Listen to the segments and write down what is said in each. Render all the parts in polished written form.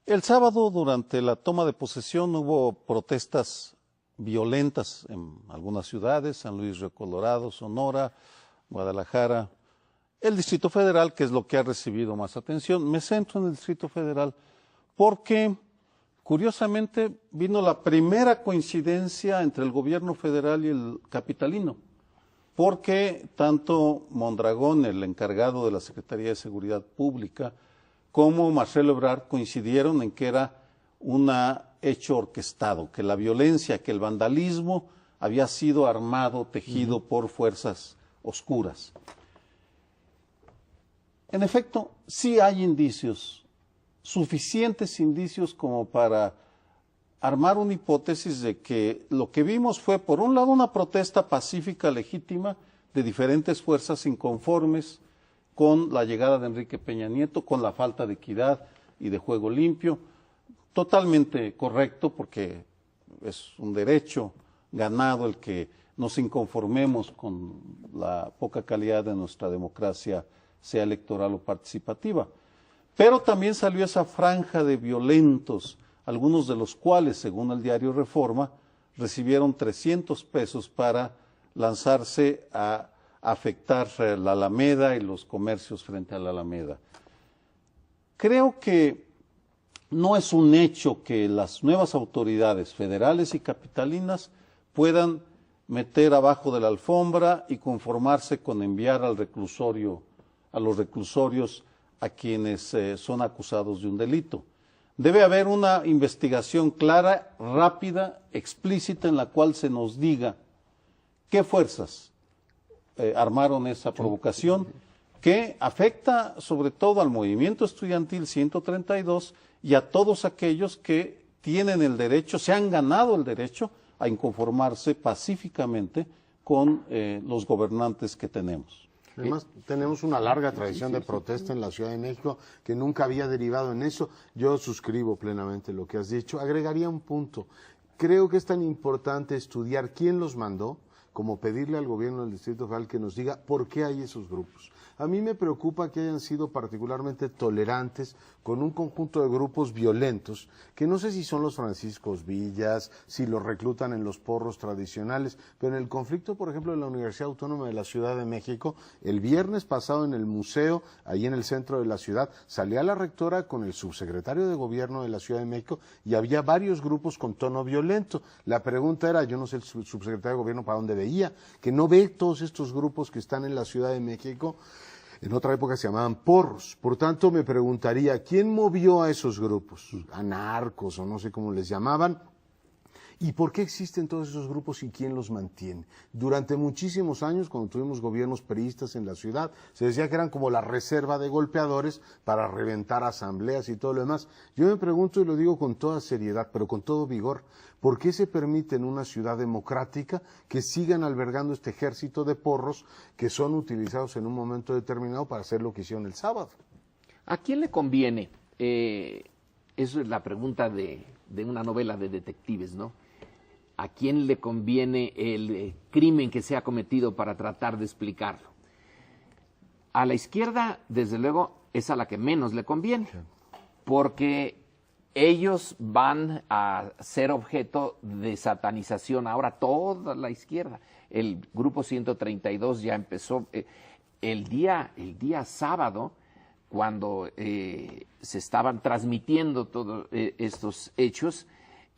El sábado, durante la toma de posesión, hubo protestas violentas en algunas ciudades, San Luis Río Colorado, Sonora, Guadalajara, el Distrito Federal, que es lo que ha recibido más atención. Me centro en el Distrito Federal porque, curiosamente, vino la primera coincidencia entre el gobierno federal y el capitalino, porque tanto Mondragón, el encargado de la Secretaría de Seguridad Pública, como Marcelo Ebrard coincidieron en que era un hecho orquestado, que la violencia, que el vandalismo había sido armado, tejido por fuerzas oscuras. En efecto, sí hay indicios, suficientes indicios como para armar una hipótesis de que lo que vimos fue, por un lado, una protesta pacífica, legítima, de diferentes fuerzas inconformes con la llegada de Enrique Peña Nieto, con la falta de equidad y de juego limpio, totalmente correcto porque es un derecho ganado el que nos inconformemos con la poca calidad de nuestra democracia, sea electoral o participativa. Pero también salió esa franja de violentos, algunos de los cuales, según el diario Reforma, recibieron 300 pesos para lanzarse a afectar la Alameda y los comercios frente a la Alameda. Creo que no es un hecho que las nuevas autoridades federales y capitalinas puedan meter abajo de la alfombra y conformarse con enviar al reclusorio, a los reclusorios a quienes son acusados de un delito. Debe haber una investigación clara, rápida, explícita, en la cual se nos diga qué fuerzas armaron esa provocación que afecta sobre todo al movimiento estudiantil 132 y a todos aquellos que tienen el derecho, se han ganado el derecho a inconformarse pacíficamente con los gobernantes que tenemos. Además, tenemos una larga tradición de protesta en la Ciudad de México que nunca había derivado en eso. Yo suscribo plenamente lo que has dicho. Agregaría un punto. Creo que es tan importante estudiar quién los mandó, como pedirle al gobierno del Distrito Federal que nos diga por qué hay esos grupos. A mí me preocupa que hayan sido particularmente tolerantes con un conjunto de grupos violentos, que no sé si son los Franciscos Villas, si los reclutan en los porros tradicionales, pero en el conflicto, por ejemplo, de la Universidad Autónoma de la Ciudad de México, el viernes pasado en el museo, ahí en el centro de la ciudad, salía la rectora con el subsecretario de Gobierno de la Ciudad de México y había varios grupos con tono violento. La pregunta era, yo no sé el subsecretario de Gobierno para dónde veía, que no ve todos estos grupos que están en la Ciudad de México. En otra época se llamaban porros. Por tanto, me preguntaría, ¿quién movió a esos grupos? Anarcos o no sé cómo les llamaban. ¿Y por qué existen todos esos grupos y quién los mantiene? Durante muchísimos años, cuando tuvimos gobiernos priistas en la ciudad, se decía que eran como la reserva de golpeadores para reventar asambleas y todo lo demás. Yo me pregunto, y lo digo con toda seriedad, pero con todo vigor, ¿por qué se permite en una ciudad democrática que sigan albergando este ejército de porros que son utilizados en un momento determinado para hacer lo que hicieron el sábado? ¿A quién le conviene? Eso es la pregunta de una novela de detectives, ¿no? ¿A quién le conviene el crimen que se ha cometido para tratar de explicarlo? A la izquierda, desde luego, es a la que menos le conviene, porque ellos van a ser objeto de satanización ahora toda la izquierda. El grupo 132 ya empezó el día sábado, cuando se estaban transmitiendo todos estos hechos.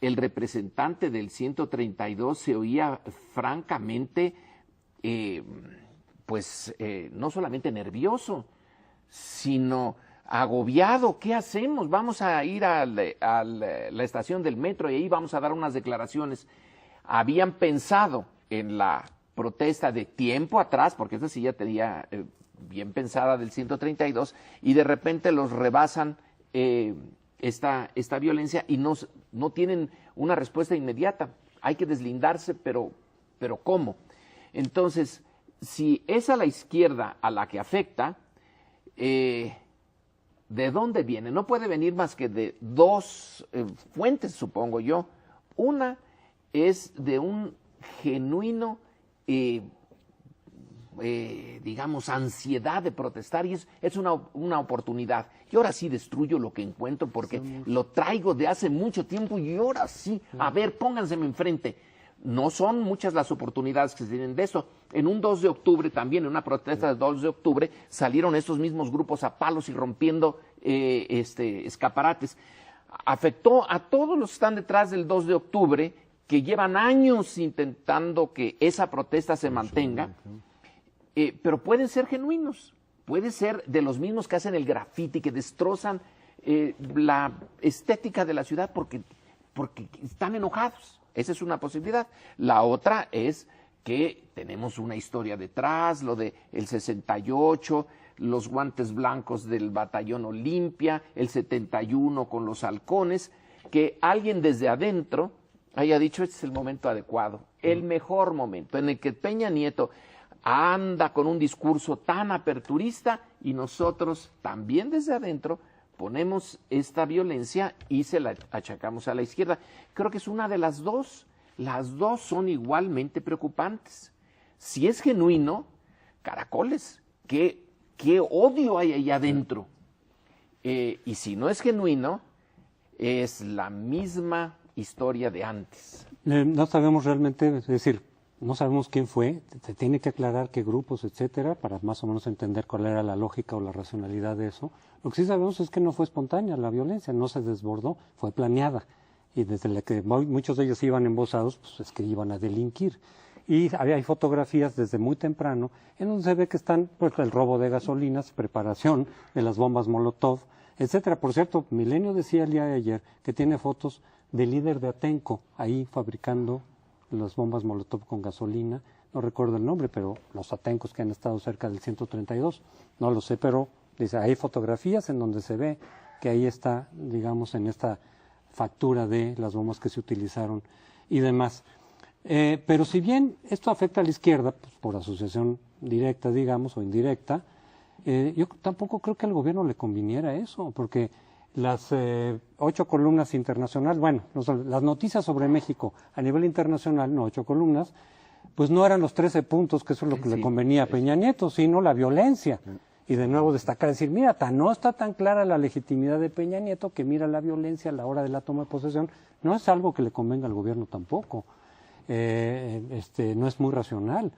El representante del 132 se oía francamente, no solamente nervioso, sino agobiado. ¿Qué hacemos? Vamos a ir a la estación del metro y ahí vamos a dar unas declaraciones. Habían pensado en la protesta de tiempo atrás, porque esta sí ya tenía bien pensada del 132, y de repente los rebasan esta violencia y no tienen una respuesta inmediata. Hay que deslindarse, pero ¿cómo? Entonces, si es a la izquierda a la que afecta, ¿de dónde viene? No puede venir más que de dos fuentes, supongo yo. Una es de un genuino digamos, ansiedad de protestar y es una oportunidad. Y ahora sí destruyo lo que encuentro porque lo traigo de hace mucho tiempo y ahora sí, a ver, pónganseme enfrente. No son muchas las oportunidades que se tienen de eso. En un 2 de octubre también, en una protesta del 2 de octubre, salieron estos mismos grupos a palos y rompiendo escaparates. Afectó a todos los que están detrás del 2 de octubre, que llevan años intentando que esa protesta se mantenga, pero pueden ser genuinos, puede ser de los mismos que hacen el graffiti, que destrozan la estética de la ciudad porque están enojados. Esa es una posibilidad. La otra es que tenemos una historia detrás, lo de el 68, los guantes blancos del Batallón Olimpia, el 71 con los halcones, que alguien desde adentro haya dicho, este es el momento adecuado, el mejor momento, en el que Peña Nieto anda con un discurso tan aperturista y nosotros también desde adentro ponemos esta violencia y se la achacamos a la izquierda. Creo que es una de las dos son igualmente preocupantes. Si es genuino, caracoles, qué odio hay ahí adentro. Y si no es genuino, es la misma historia de antes. No sabemos realmente, es decir, no sabemos quién fue, se tiene que aclarar qué grupos, etcétera, para más o menos entender cuál era la lógica o la racionalidad de eso. Lo que sí sabemos es que no fue espontánea la violencia, no se desbordó, fue planeada. Y desde la que muchos de ellos iban embosados, pues es que iban a delinquir. Y hay fotografías desde muy temprano en donde se ve que están, pues, el robo de gasolinas, preparación de las bombas Molotov, etcétera. Por cierto, Milenio decía el día de ayer que tiene fotos del líder de Atenco ahí fabricando las bombas Molotov con gasolina. No recuerdo el nombre, pero los atencos que han estado cerca del 132, no lo sé, pero dice, hay fotografías en donde se ve que ahí está, digamos, en esta factura de las bombas que se utilizaron y demás. Pero si bien esto afecta a la izquierda, pues, por asociación directa, digamos, o indirecta, yo tampoco creo que al gobierno le conviniera eso, porque las 8 columnas internacionales, bueno, las noticias sobre México a nivel internacional, no 8 columnas, pues no eran los 13 puntos, que eso es lo que le convenía a Peña Nieto, sino la violencia. Y de nuevo destacar, decir, mira, no está tan clara la legitimidad de Peña Nieto que mira la violencia a la hora de la toma de posesión, no es algo que le convenga al gobierno tampoco. No es muy racional.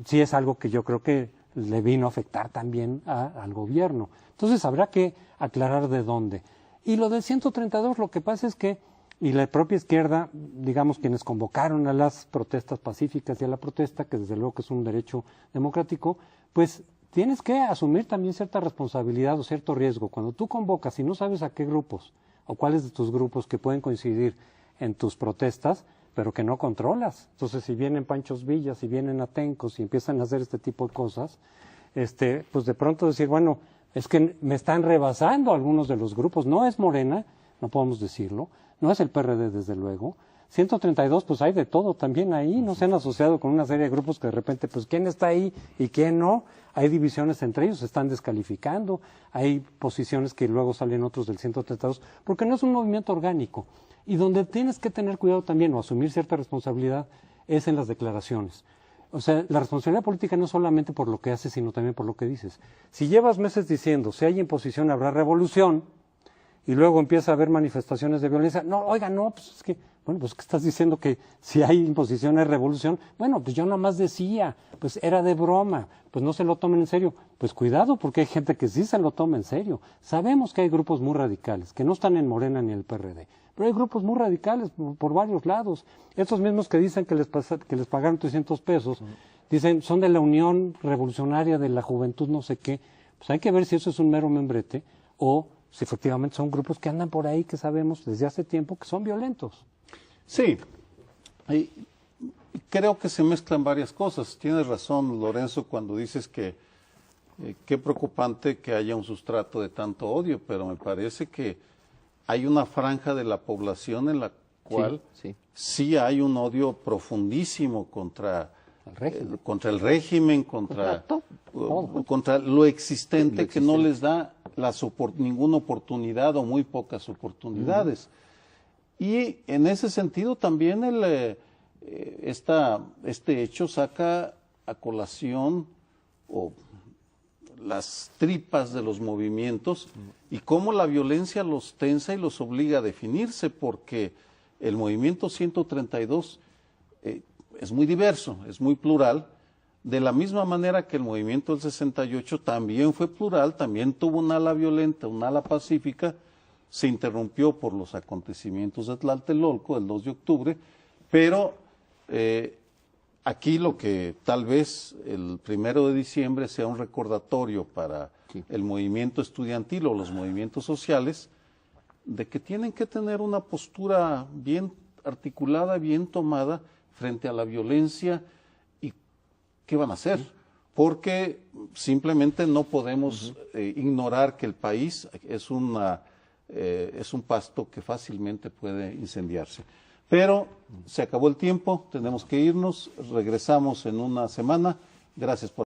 Sí es algo que yo creo que le vino a afectar también al gobierno. Entonces habrá que aclarar de dónde. Y lo del 132, lo que pasa es que, y la propia izquierda, digamos, quienes convocaron a las protestas pacíficas y a la protesta, que desde luego que es un derecho democrático, pues tienes que asumir también cierta responsabilidad o cierto riesgo. Cuando tú convocas y no sabes a qué grupos o cuáles de tus grupos que pueden coincidir en tus protestas, pero que no controlas. Entonces, si vienen Panchos Villas, si vienen Atencos y empiezan a hacer este tipo de cosas, pues de pronto decir, bueno, es que me están rebasando algunos de los grupos. No es Morena, no podemos decirlo, no es el PRD desde luego. 132, pues hay de todo también ahí, no se han asociado con una serie de grupos que de repente, pues quién está ahí y quién no, hay divisiones entre ellos, se están descalificando, hay posiciones que luego salen otros del 132, porque no es un movimiento orgánico. Y donde tienes que tener cuidado también o asumir cierta responsabilidad es en las declaraciones. O sea, la responsabilidad política no es solamente por lo que haces, sino también por lo que dices. Si llevas meses diciendo, si hay imposición habrá revolución, y luego empieza a haber manifestaciones de violencia, no, oiga, no, pues es que, bueno, pues que estás diciendo que si hay imposición hay revolución, bueno, pues yo nomás decía, pues era de broma, pues no se lo tomen en serio. Pues cuidado, porque hay gente que sí se lo toma en serio. Sabemos que hay grupos muy radicales, que no están en Morena ni en el PRD, pero hay grupos muy radicales por varios lados. Estos mismos que dicen que les pagaron 300 pesos, dicen, son de la Unión Revolucionaria de la Juventud, no sé qué. Pues hay que ver si eso es un mero membrete o si efectivamente son grupos que andan por ahí, que sabemos desde hace tiempo que son violentos. Sí, creo que se mezclan varias cosas. Tienes razón, Lorenzo, cuando dices que qué preocupante que haya un sustrato de tanto odio, pero me parece que hay una franja de la población en la cual sí hay un odio profundísimo contra el régimen, contra lo existente, que no les da ninguna oportunidad o muy pocas oportunidades. Y en ese sentido también este hecho saca a colación o las tripas de los movimientos y cómo la violencia los tensa y los obliga a definirse, porque el movimiento 132 es muy diverso, es muy plural, de la misma manera que el movimiento del 68 también fue plural, también tuvo un ala violenta, un ala pacífica, se interrumpió por los acontecimientos de Tlatelolco el 2 de octubre, pero aquí lo que tal vez el 1 de diciembre sea un recordatorio para el movimiento estudiantil o los movimientos sociales de que tienen que tener una postura bien articulada, bien tomada frente a la violencia y qué van a hacer, porque simplemente no podemos ignorar que el país es un pasto que fácilmente puede incendiarse. Pero se acabó el tiempo, tenemos que irnos, regresamos en una semana. Gracias por